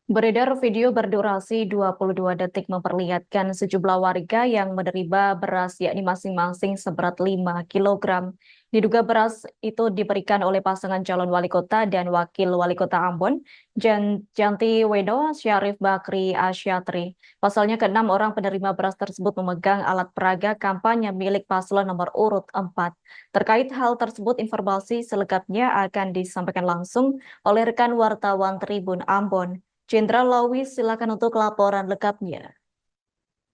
Beredar video berdurasi 22 detik memperlihatkan sejumlah warga yang menerima beras yakni masing-masing seberat 5 kilogram. Diduga beras itu diberikan oleh pasangan calon wali kota dan wakil wali kota Ambon, Janti Wedo Syarif Bakri Asyatri. Pasalnya keenam orang penerima beras tersebut memegang alat peraga kampanye milik paslon nomor urut 4. Terkait hal tersebut, informasi selengkapnya akan disampaikan langsung oleh rekan wartawan Tribun Ambon. Jenderal Lawis, silakan untuk laporan lengkapnya.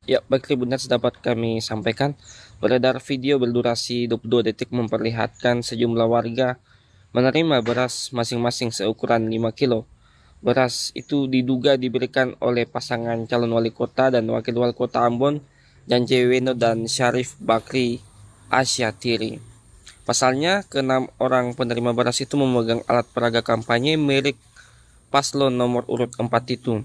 Ya, baik Tribuners dapat kami sampaikan. Beredar video berdurasi 22 detik memperlihatkan sejumlah warga menerima beras masing-masing seukuran 5 kilo. Beras itu diduga diberikan oleh pasangan calon wali kota dan wakil wali kota Ambon, Janji Weno dan Syarif Bakri Asyatiri. Pasalnya, keenam orang penerima beras itu memegang alat peraga kampanye milik paslon nomor urut 4 itu.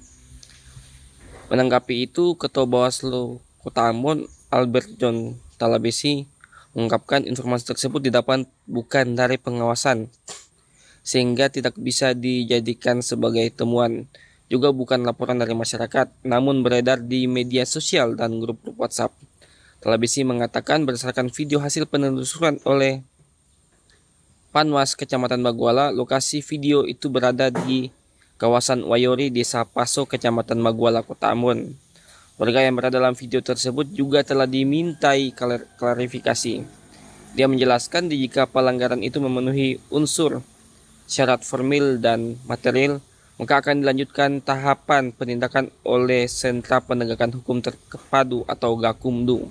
Menanggapi itu, Ketua Bawaslu Kota Ambon, Albert John Talabesi, mengungkapkan informasi tersebut didapat bukan dari pengawasan, sehingga tidak bisa dijadikan sebagai temuan. Juga bukan laporan dari masyarakat, namun beredar di media sosial dan grup-grup WhatsApp. Talabesi mengatakan berdasarkan video hasil penelusuran oleh Panwas Kecamatan Maguala, lokasi video itu berada di kawasan Wayori, Desa Paso, Kecamatan Maguala, Kota Ambon. Warga yang berada dalam video tersebut juga telah dimintai klarifikasi. Dia menjelaskan jika pelanggaran itu memenuhi unsur syarat formil dan material, maka akan dilanjutkan tahapan penindakan oleh Sentra Penegakan Hukum Terpadu atau Gakumdu.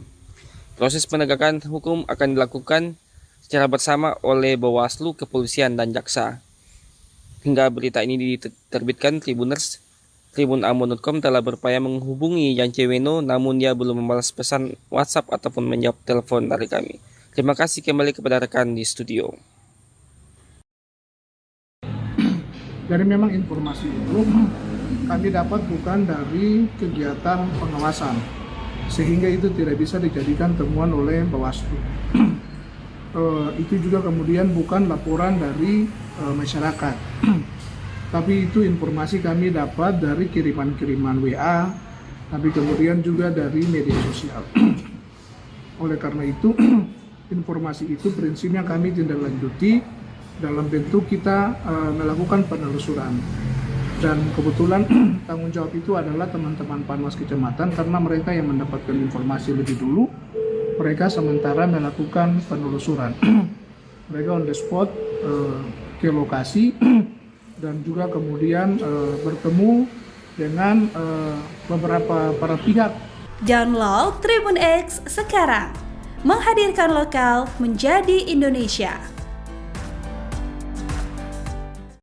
Proses penegakan hukum akan dilakukan secara bersama oleh Bawaslu, Kepolisian, dan Jaksa. Hingga berita ini diterbitkan, Tribuners, Tribunambon.com telah berupaya menghubungi Janji Weno, namun dia belum membalas pesan WhatsApp ataupun menjawab telepon dari kami. Terima kasih kembali kepada rekan di studio. Jadi memang informasi itu kami dapat bukan dari kegiatan pengawasan, sehingga itu tidak bisa dijadikan temuan oleh Bawaslu. Itu juga kemudian bukan laporan dari masyarakat, tapi itu informasi kami dapat dari kiriman-kiriman WA, tapi kemudian juga dari media sosial. Oleh karena itu, informasi itu prinsipnya kami tindak lanjuti dalam bentuk kita melakukan penelusuran. Dan kebetulan tanggung jawab itu adalah teman-teman Panwas Kecamatan, karena mereka yang mendapatkan informasi lebih dulu. Mereka sementara melakukan penelusuran. Mereka on the spot ke lokasi dan juga kemudian bertemu dengan beberapa para pihak. Download Tribun X sekarang, menghadirkan lokal menjadi Indonesia.